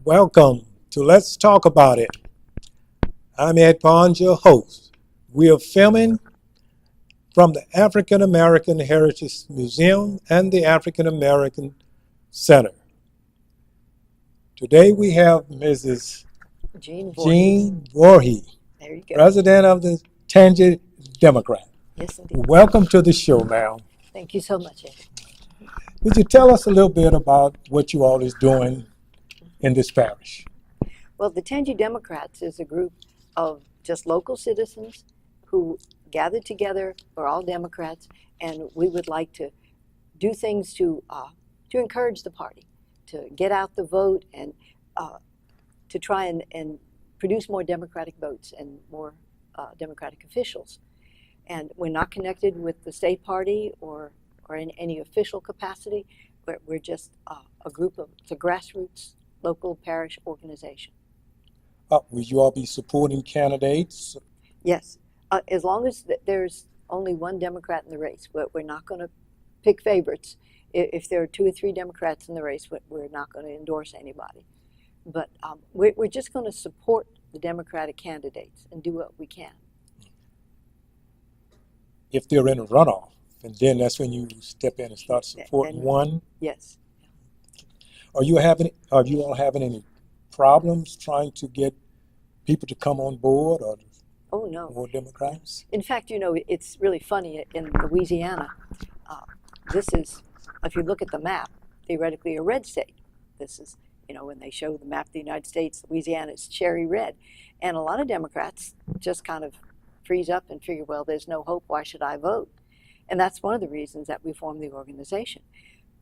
Welcome to Let's Talk About It. I'm Ed Pond, your host. We are filming from the African American Heritage Museum and the African American Center. Today we have Mrs. Jean Voorhees, There you go. president of the Tangi Democrat. Yes, indeed. Welcome to the show, ma'am. Thank you so much, Ed. Would you tell us a little bit about what you all is doing in this parish? Well, the Tangi Democrats is a group of just local citizens who gathered together. We're all Democrats, and we would like to do things to encourage the party, to get out the vote, and to try and produce more Democratic votes and more Democratic officials. And we're not connected with the state party or in any official capacity. We're just a group of, it's a grassroots local parish organization. Will you all be supporting candidates? Yes, as long as there's only one Democrat in the race. We're not going to pick favorites. If there are 2 or 3 Democrats in the race, we're not going to endorse anybody. But we're just going to support the Democratic candidates and do what we can. If they're in a runoff, and then that's when you step in and start supporting one. Yes. Are you all having any problems trying to get people to come on board, or Oh, no. more Democrats? In fact, you know, it's really funny. In Louisiana, this is, if you look at the map, theoretically a red state. This is, you know, when they show the map of the United States, Louisiana is cherry red. And a lot of Democrats just kind of freeze up and figure, well, there's no hope, why should I vote? And that's one of the reasons that we formed the organization.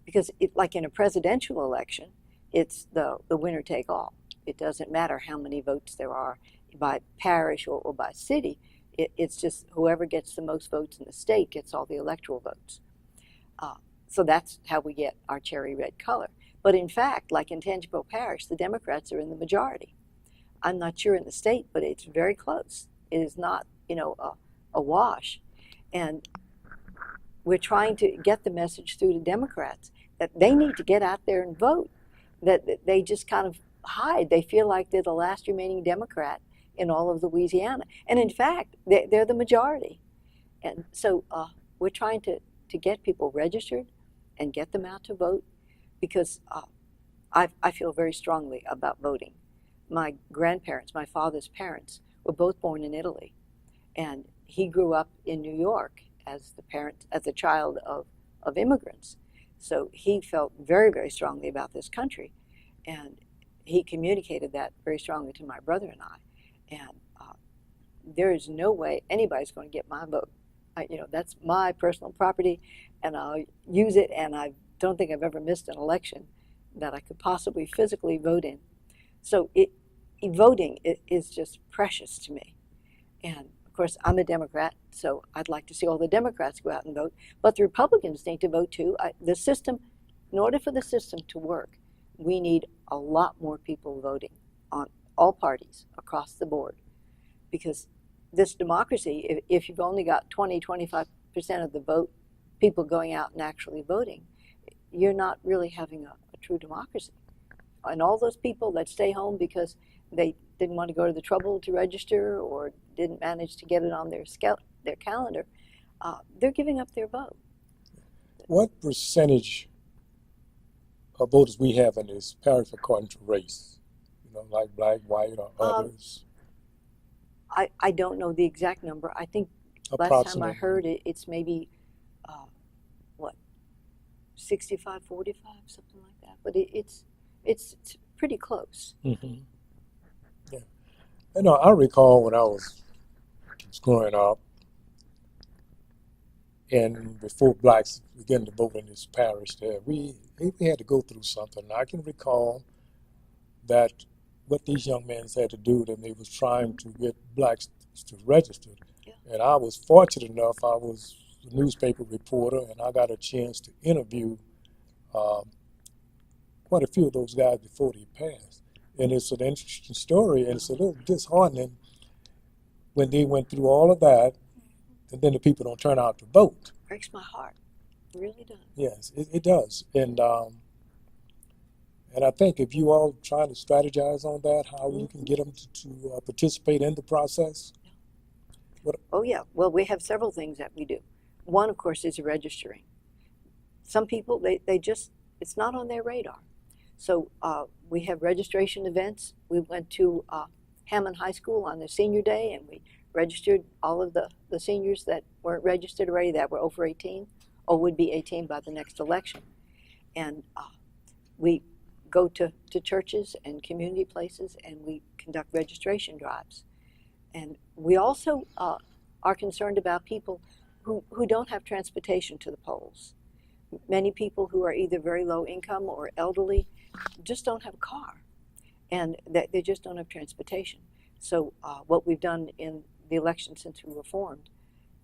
Because like in a presidential election, it's the winner take all. It doesn't matter how many votes there are by parish or by city. It's just whoever gets the most votes in the state gets all the electoral votes. So that's how we get our cherry red color. But in fact, like in Tangipahoa Parish, the Democrats are in the majority. I'm not sure in the state, but it's very close. It is not, you know, a wash. And we're trying to get the message through to Democrats that they need to get out there and vote, that they just kind of hide. They feel like they're the last remaining Democrat in all of Louisiana. And in fact, they're the majority. And so we're trying to get people registered and get them out to vote, because I feel very strongly about voting. My grandparents, my father's parents, were both born in Italy. And he grew up in New York as a child of immigrants. So he felt very, very strongly about this country. And he communicated that very strongly to my brother and I. And there is no way anybody's going to get my vote. You know, that's my personal property, and I'll use it, and I don't think I've ever missed an election that I could possibly physically vote in. So voting is just precious to me. And of course, I'm a Democrat, so I'd like to see all the Democrats go out and vote. But the Republicans need to vote too. The system, in order for the system to work, we need a lot more people voting on all parties across the board. Because this democracy, if you've only got 20–25% of the vote, people going out and actually voting, you're not really having a true democracy. And all those people that stay home because they didn't want to go to the trouble to register or didn't manage to get it on their calendar, they're giving up their vote. What percentage of voters we have in this parish according to race? You know, like black, white, or others? I don't know the exact number. I think last time I heard it, it's maybe, 65–45, something like that. But it's pretty close. Mm-hmm. Yeah. You know, I recall when I was growing up, and before blacks began to vote in this parish, there we had to go through something. I can recall that what these young men had to do, that they was trying to get blacks to register. Yeah. And I was fortunate enough, I was a newspaper reporter, and I got a chance to interview quite a few of those guys before they passed. And it's an interesting story, and it's a little disheartening when they went through all of that, and then the people don't turn out to vote. Breaks my heart. It really does. Yes, it does. And And I think if you all try to strategize on that, how you can get them to participate in the process. Oh, yeah. Well, we have several things that we do. One, of course, is registering. Some people, they just, it's not on their radar. So we have registration events. We went to Hammond High School on their senior day, and we registered all of the seniors that weren't registered already, that were over 18 or would be 18 by the next election. And we go to churches and community places, and we conduct registration drives. And we also are concerned about people who don't have transportation to the polls. Many people who are either very low income or elderly just don't have a car, and they just don't have transportation. So what we've done in the election since we were formed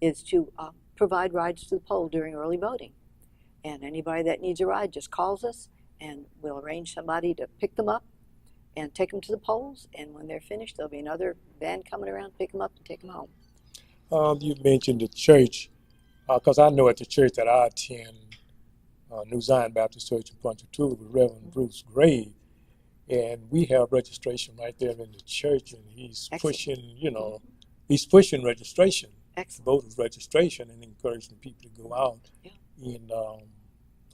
is to provide rides to the poll during early voting. And anybody that needs a ride just calls us, and we'll arrange somebody to pick them up and take them to the polls. And when they're finished, there'll be another van coming around, pick them up, and take them home. You mentioned the church, because I know at the church that I attend, New Zion Baptist Church in Ponchatoula with Reverend Bruce Gray, and we have registration right there in the church, and he's Excellent. pushing, he's pushing registration, Excellent. voters registration, and encouraging people to go out. Yeah.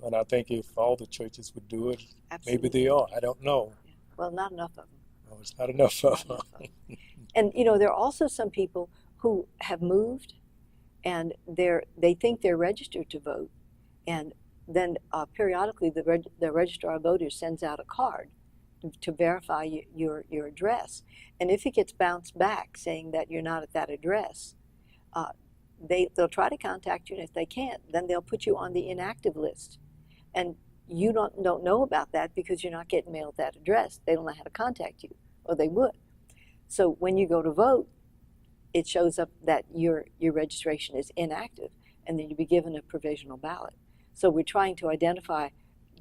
And I think if all the churches would do it, Absolutely. maybe they are. I don't know. Yeah. Well, not enough of them. No, it's not enough of them. And there are also some people who have moved, and they think they're registered to vote, and then periodically the registrar of voters sends out a card to verify your address. And if it gets bounced back saying that you're not at that address, they'll try to contact you, and if they can't, then they'll put you on the inactive list. And you don't know about that because you're not getting mail at that address. They don't know how to contact you, or they would. So when you go to vote, it shows up that your registration is inactive, and then you'll be given a provisional ballot. So we're trying to identify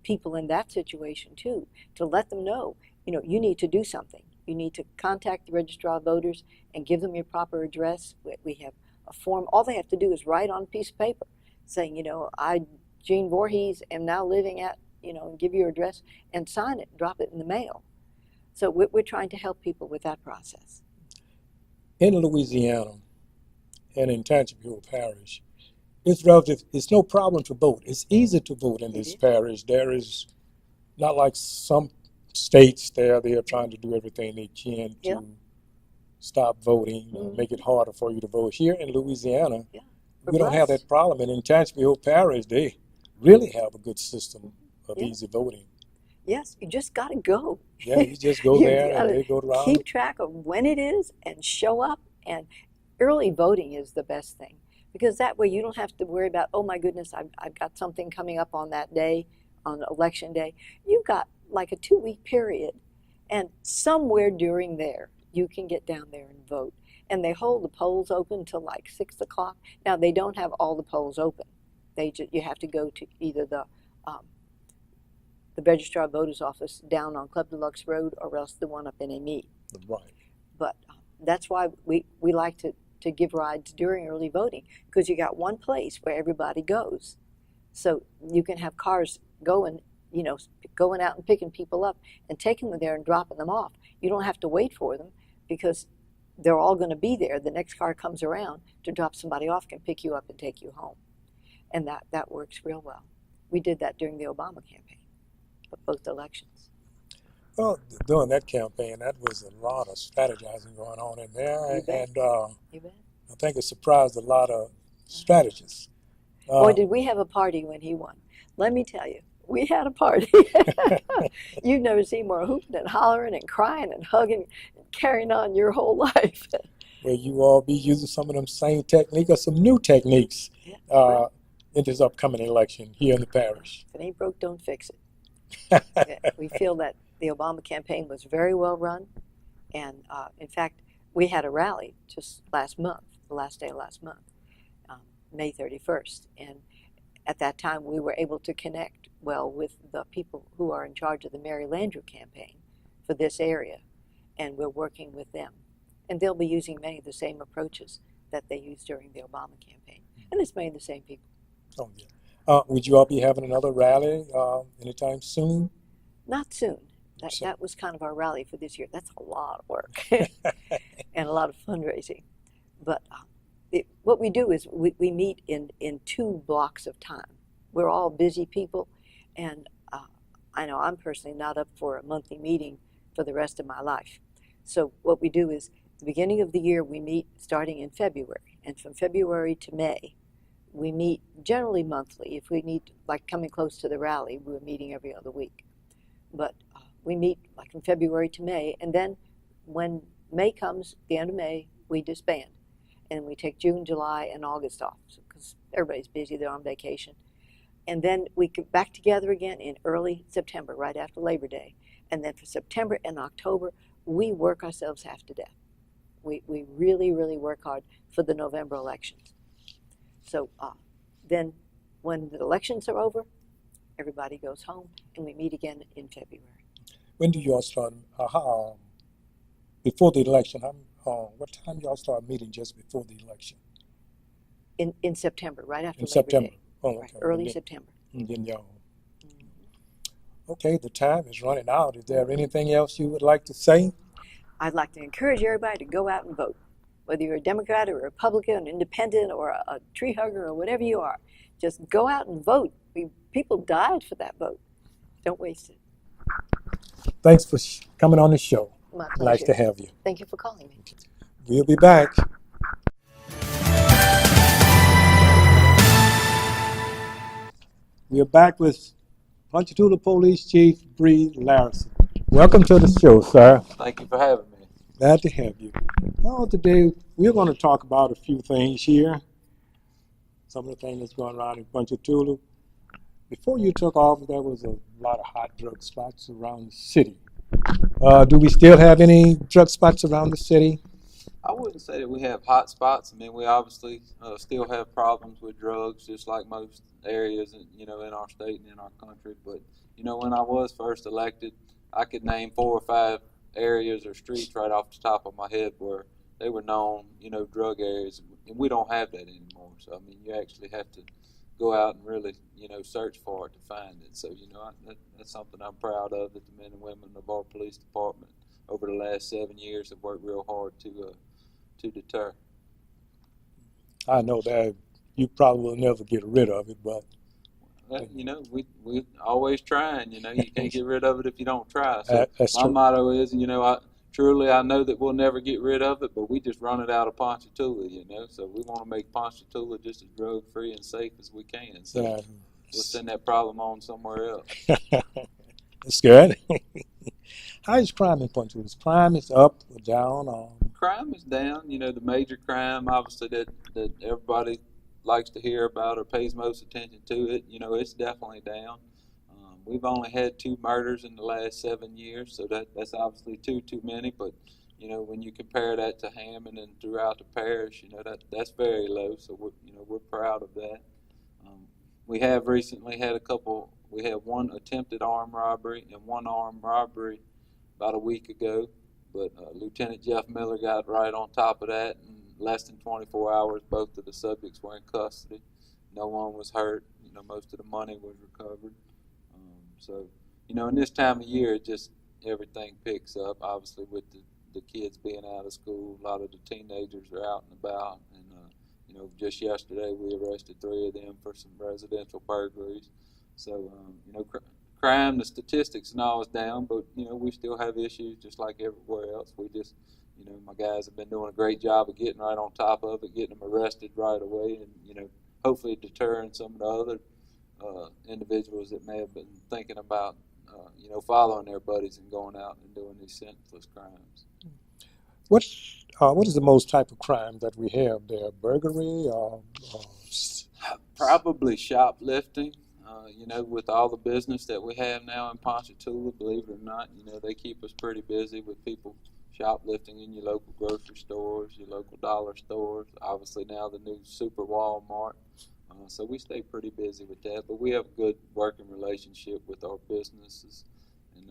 people in that situation too, to let them know, you need to do something. You need to contact the registrar of voters and give them your proper address. We have a form. All they have to do is write on a piece of paper saying, I, Jean Voorhees, am now living at, and give your address, and sign it, drop it in the mail. So we're trying to help people with that process. In Louisiana and in Tangi Parish, it's no problem to vote. It's easy to vote in this parish. There is not like some states they're trying to do everything they can to stop voting, make it harder for you to vote. Here in Louisiana, we don't have that problem. And in Tangi Parish, they really have a good system of easy voting. Yes, you just got to go. Yeah, you just go there and they go around. Keep track of when it is and show up. And early voting is the best thing, because that way you don't have to worry about, oh my goodness, I've got something coming up on that day, on election day. You've got like a 2-week period, and somewhere during there you can get down there and vote. And they hold the polls open till like 6 o'clock. Now they don't have all the polls open. You have to go to either the registrar of voters office down on Club Deluxe Road, or else the one up in Amite. Right. But that's why we like to give rides during early voting, because you got one place where everybody goes. So you can have cars going out and picking people up and taking them there and dropping them off. You don't have to wait for them, because they're all going to be there. The next car comes around to drop somebody off, can pick you up and take you home. And that works real well. We did that during the Obama campaign, of both elections. Well, during that campaign, that was a lot of strategizing going on in there. You bet. And You bet. I think it surprised a lot of strategists. Boy, did we have a party when he won. Let me tell you, we had a party. You've never seen more hooping and hollering and crying and hugging and carrying on your whole life. Will you all be using some of them same techniques or some new techniques in this upcoming election here in the parish? If it ain't broke, don't fix it. We feel that the Obama campaign was very well run. And in fact, we had a rally just last month, the last day of last month, May 31st. And at that time, we were able to connect well with the people who are in charge of the Mary Landrieu campaign for this area. And we're working with them. And they'll be using many of the same approaches that they used during the Obama campaign. And it's many of the same people. Oh, yeah. Would you all be having another rally anytime soon? Not soon. So- That was kind of our rally for this year. That's a lot of work and a lot of fundraising. But what we do is we meet in 2 blocks of time. We're all busy people, and I know I'm personally not up for a monthly meeting for the rest of my life. So what we do is the beginning of the year we meet starting in February, and from February to May we meet generally monthly. If we need, like coming close to the rally, we're meeting every other week. But we meet like from February to May, and then when May comes, the end of May, we disband. And we take June, July, and August off because everybody's busy, they're on vacation. And then we get back together again in early September, right after Labor Day. And then for September and October, we work ourselves half to death. We really, really work hard for the November elections. So then when the elections are over, everybody goes home, and we meet again in February. When do y'all start? Before the election, what time y'all start meeting just before the election? In September, right after In Labor September. Day. Oh, Right, okay. early September. And then y'all. Okay, the time is running out. Is there anything else you would like to say? I'd like to encourage everybody to go out and vote. Whether you're a Democrat or a Republican, an independent or a tree hugger or whatever you are, just go out and vote. People died for that vote. Don't waste it. Thanks for coming on the show. My pleasure. Nice to have you. Thank you for calling me. We'll be back. We're back with Ponchatoula Police Chief Bree Layrisson. Welcome to the show, sir. Thank you for having me. Glad to have you. Well, today we're going to talk about a few things here. Some of the things that's going around in Ponchatoula. Before you took off, there was a lot of hot drug spots around the city. Do we still have any drug spots around the city? I wouldn't say that we have hot spots. I mean, we obviously still have problems with drugs, just like most areas, in our state and in our country. But when I was first elected, I could name 4 or 5 areas or streets right off the top of my head where they were known, drug areas, and we don't have that anymore. So I mean, you actually have to go out and really, search for it to find it. So that's something I'm proud of, that the men and women of our police department over the last 7 years have worked real hard to deter. I know that you probably will never get rid of it, but We always trying. You can't get rid of it if you don't try. So that's my true. motto is, I know that we'll never get rid of it, but we just run it out of Ponchatoula. So we want to make Ponchatoula just as drug free and safe as we can. So Yeah. we'll send that problem on somewhere else. That's good. How is crime in Ponchatoula? Is crime up or down? Crime is down. The major crime, obviously, that everybody likes to hear about or pays most attention to it, it's definitely down. We've only had 2 murders in the last 7 years, so that's obviously too many. But when you compare that to Hammond and throughout the parish, that's very low. So we're proud of that. We have recently had we had 1 attempted armed robbery and 1 armed robbery about a week ago. But Lieutenant Jeff Miller got right on top of that. In less than 24 hours, both of the subjects were in custody. No one was hurt. Most of the money was recovered. So, in this time of year, just everything picks up. Obviously, with the kids being out of school, a lot of the teenagers are out and about. And, just yesterday, we arrested 3 of them for some residential burglaries. So, crime, the statistics and all is down, but we still have issues just like everywhere else. We just, my guys have been doing a great job of getting right on top of it, getting them arrested right away, and hopefully deterring some of the other individuals that may have been thinking about following their buddies and going out and doing these senseless crimes. What is the most type of crime that we have there? Burglary or Probably shoplifting. With all the business that we have now in Ponchatoula, believe it or not, they keep us pretty busy with people shoplifting in your local grocery stores, your local dollar stores, obviously now the new Super Walmart. So we stay pretty busy with that, but we have a good working relationship with our businesses, and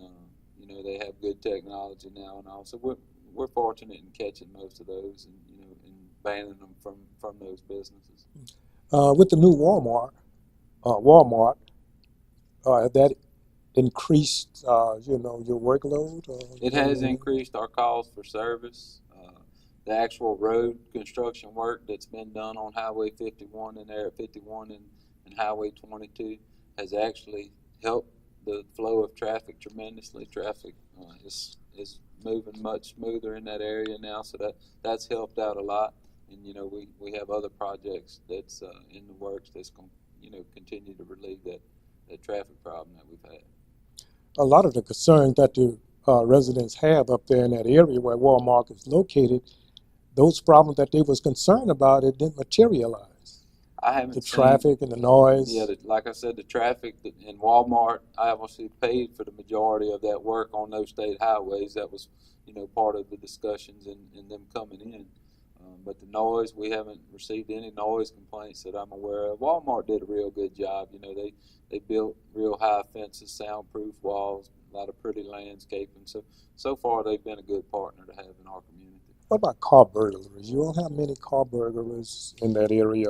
they have good technology now, and also we're fortunate in catching most of those, and and banning them from those businesses. with the new Walmart, increased, your workload? It has increased our calls for service. The actual road construction work that's been done on Highway 51 and there at 51 and Highway 22 has actually helped the flow of traffic tremendously. Traffic is moving much smoother in that area now, so that's helped out a lot. And we have other projects that's in the works that's going to continue to relieve that traffic problem that we've had. A lot of the concerns that the residents have up there in that area where Walmart is located, those problems that they was concerned about, it didn't materialize. I haven't the seen, traffic and the noise. Yeah, like I said, the traffic in Walmart, I obviously paid for the majority of that work on those state highways. That was, part of the discussions and them coming in. But the noise, we haven't received any noise complaints that I'm aware of. Walmart did a real good job. They built real high fences, soundproof walls, a lot of pretty landscaping. So far, they've been a good partner to have in our community. What about car burglaries? You don't have many car burglaries in that area.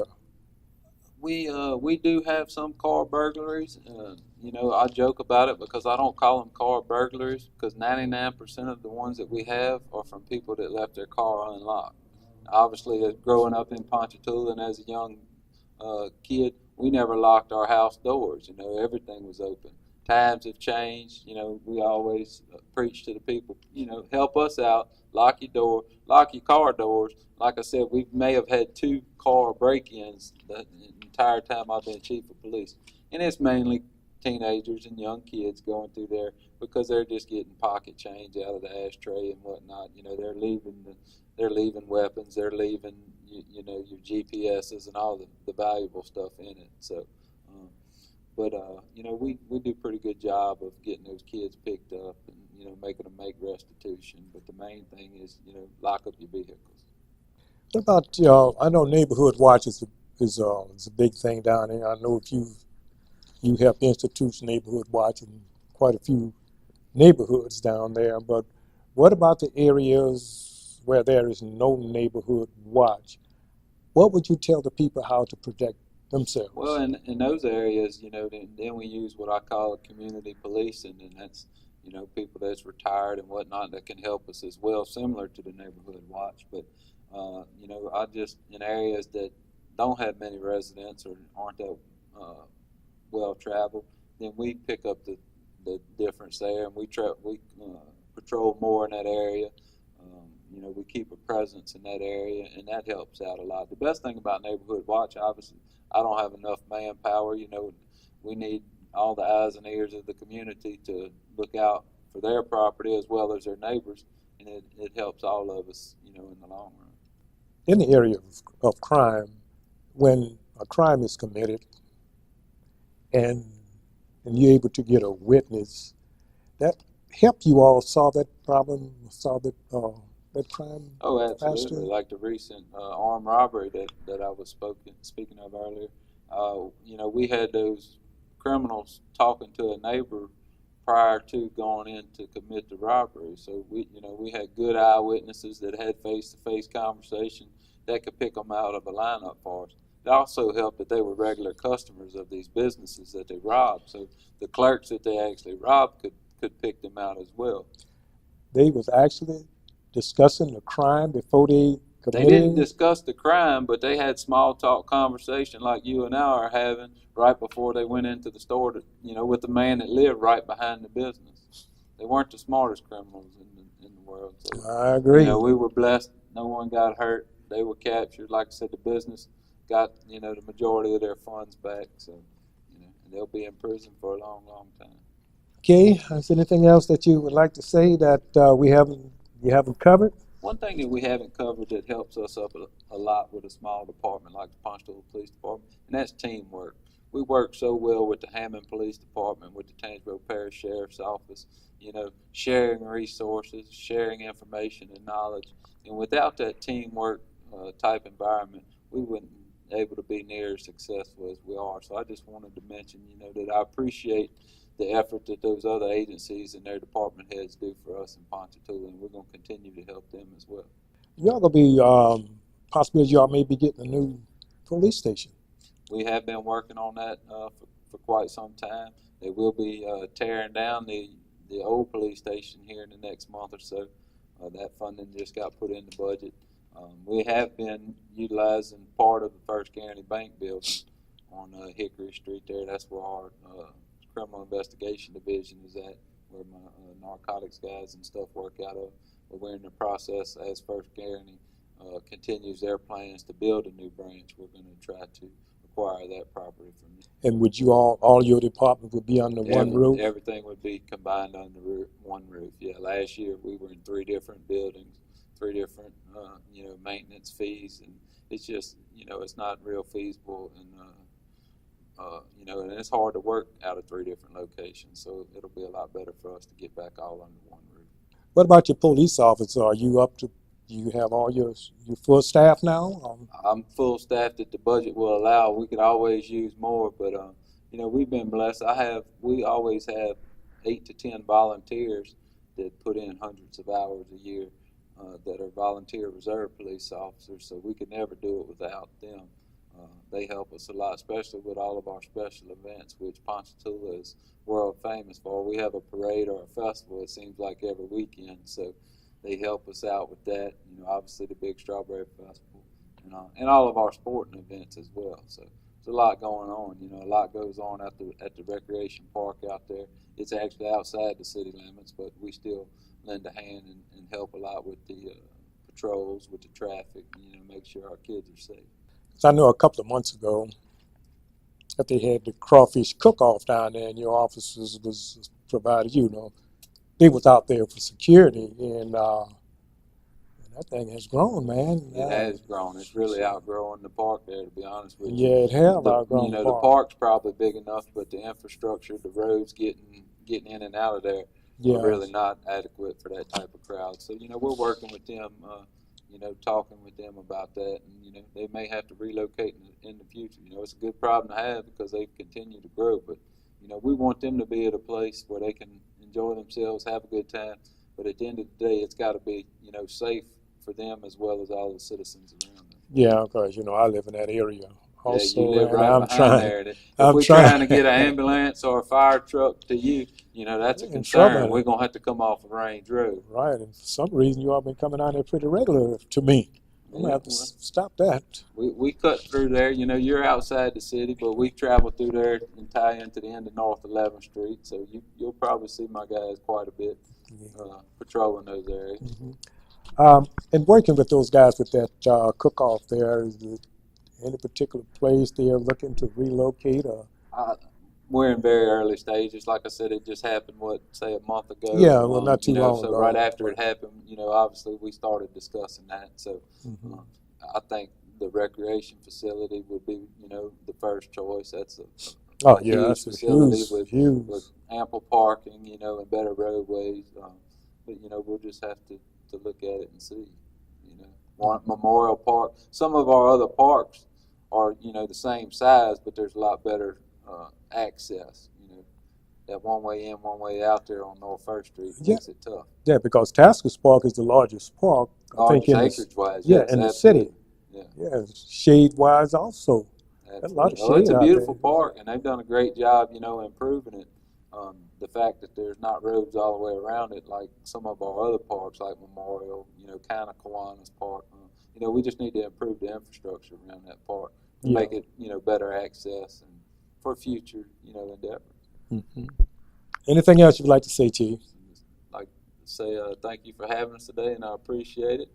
We do have some car burglaries. I joke about it because I don't call them car burglaries because 99% of the ones that we have are from people that left their car unlocked. Obviously, as growing up in Ponchatoula and as a young kid, we never locked our house doors. Everything was open. Times have changed. We always preach to the people, help us out, lock your door, lock your car doors. Like I said, we may have had 2 car break-ins the entire time I've been chief of police. And it's mainly teenagers and young kids going through there because they're just getting pocket change out of the ashtray and whatnot. They're leaving weapons, they're leaving your GPSs and all the valuable stuff in it. So, we do a pretty good job of getting those kids picked up and making them make restitution. But the main thing is lock up your vehicles. What about I know neighborhood watch is a big thing down there. I know if you have institutes neighborhood watch in quite a few neighborhoods down there. But what about the areas where there is no neighborhood watch? What would you tell the people how to protect themselves? Well, in those areas, then we use what I call a community policing, and that's people that's retired and whatnot that can help us as well, similar to the neighborhood watch. But I just in areas that don't have many residents or aren't that well traveled, then we pick up the difference there, and we patrol more in that area. We keep a presence in that area, and that helps out a lot. The best thing about neighborhood watch, obviously, I don't have enough manpower. We need all the eyes and ears of the community to look out for their property as well as their neighbors, and it helps all of us, in the long run. In the area of crime, when a crime is committed and you're able to get a witness, that help you all solve that problem, solve that crime? Oh, absolutely. Faster? Like the recent armed robbery that I was speaking of earlier. We had those criminals talking to a neighbor prior to going in to commit the robbery. So we had good eyewitnesses that had face-to-face conversation that could pick them out of a lineup for us. It also helped that they were regular customers of these businesses that they robbed. So the clerks that they actually robbed could pick them out as well. They was actually discussing the crime before they committed? They didn't discuss the crime, but they had small talk conversation like you and I are having right before they went into the store with the man that lived right behind the business. They weren't the smartest criminals in the world. So, I agree. We were blessed. No one got hurt. They were captured. Like I said, the business got, the majority of their funds back. So, and they'll be in prison for a long, long time. Okay. Is there anything else that you would like to say that you haven't covered? One thing that we haven't covered that helps us up a lot with a small department like the Ponchatoula Police Department, and that's teamwork. We work so well with the Hammond Police Department, with the Tangipahoa Parish Sheriff's Office, sharing resources, sharing information and knowledge. And without that teamwork type environment, we wouldn't be able to be near as successful as we are. So I just wanted to mention, that I appreciate the effort that those other agencies and their department heads do for us in Ponchatoula, and we're going to continue to help them as well. Y'all going to be, possibly y'all may be getting a new police station. We have been working on that for quite some time. They will be tearing down the old police station here in the next month or so. That funding just got put in the budget. We have been utilizing part of the First Guarantee Bank building on Hickory Street there. That's where our criminal investigation division is at, where my narcotics guys and stuff work out of. But we're in the process, as First Guarantee continues their plans to build a new branch, we're going to try to acquire that property from them. And would you all your department would be under one roof? Everything would be combined under one roof. Yeah, last year we were in 3 different buildings, 3 different maintenance fees, and it's just it's not real feasible, and and it's hard to work out of 3 different locations. So it'll be a lot better for us to get back all under one roof. What about your police officer? Are you up to? You have all your full staff now? I'm full staffed that the budget will allow. We could always use more, but we've been blessed. We always have 8 to 10 volunteers that put in hundreds of hours a year that are volunteer reserve police officers. So we could never do it without them. They help us a lot, especially with all of our special events, which Ponchatoula is world famous for. We have a parade or a festival, it seems like, every weekend. So they help us out with that. Obviously the big Strawberry Festival, and all of our sporting events as well. So there's a lot going on. A lot goes on at the recreation park out there. It's actually outside the city limits, but we still lend a hand and help a lot with the patrols, with the traffic, make sure our kids are safe. I know a couple of months ago that they had the crawfish cook-off down there, and your officers was provided, they was out there for security, and that thing has grown, man. It has grown. It's really outgrowing the park there, to be honest with you. Yeah, it has outgrown the park. The park's probably big enough, but the infrastructure, the roads getting in and out of there are really not adequate for that type of crowd. So, we're working with them, talking with them about that, and, they may have to relocate in the future. It's a good problem to have because they continue to grow, but, we want them to be at a place where they can enjoy themselves, have a good time, but at the end of the day, it's got to be, safe for them as well as all the citizens around them. Yeah, because, I live in that area also, you live right I'm trying. There. If we're trying to get an ambulance or a fire truck to you, that's a concern. We're going to have to come off of Range Road. Right, and for some reason you all been coming out there pretty regular to me. I'm going to have to stop that. We cut through there. You're outside the city, but we travel through there and tie into the end of North 11th Street. So you'll probably see my guys quite a bit patrolling those areas. Mm-hmm. And working with those guys with that cook-off there, is there any particular place they're looking to relocate? We're in very early stages. Like I said, it just happened, say a month ago? Yeah, well, not too long ago. So right after it happened, obviously we started discussing that. So I think the recreation facility would be, the first choice. That's a huge facility with ample parking, and better roadways. But, we'll just have to look at it and see. Memorial Park. Some of our other parks are, the same size, but there's a lot better access. That one way in, one way out there on North First Street makes it tough. Yeah, because Taskus Park is the largest park, I think, acreage-wise. Yeah, in the city. Yeah, shade-wise also. A lot of shade it's a beautiful park, and they've done a great job, improving it. The fact that there's not roads all the way around it, like some of our other parks, like Memorial, kind of Kiwanis Park. We just need to improve the infrastructure around that park to make it, better access and for future, endeavors. Mm-hmm. Anything else you'd like to say, Chief? I'd like to say thank you for having us today, and I appreciate it.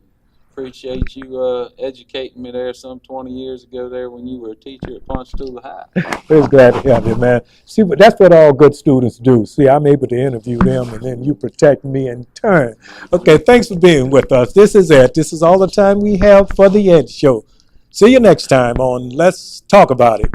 Appreciate you educating me there some 20 years ago there when you were a teacher at Ponchatoula High. We're glad to have you, man. See, but that's what all good students do. See, I'm able to interview them, and then you protect me in turn. Okay, thanks for being with us. This is it. This is all the time we have for the Ed Show. See you next time on Let's Talk About It.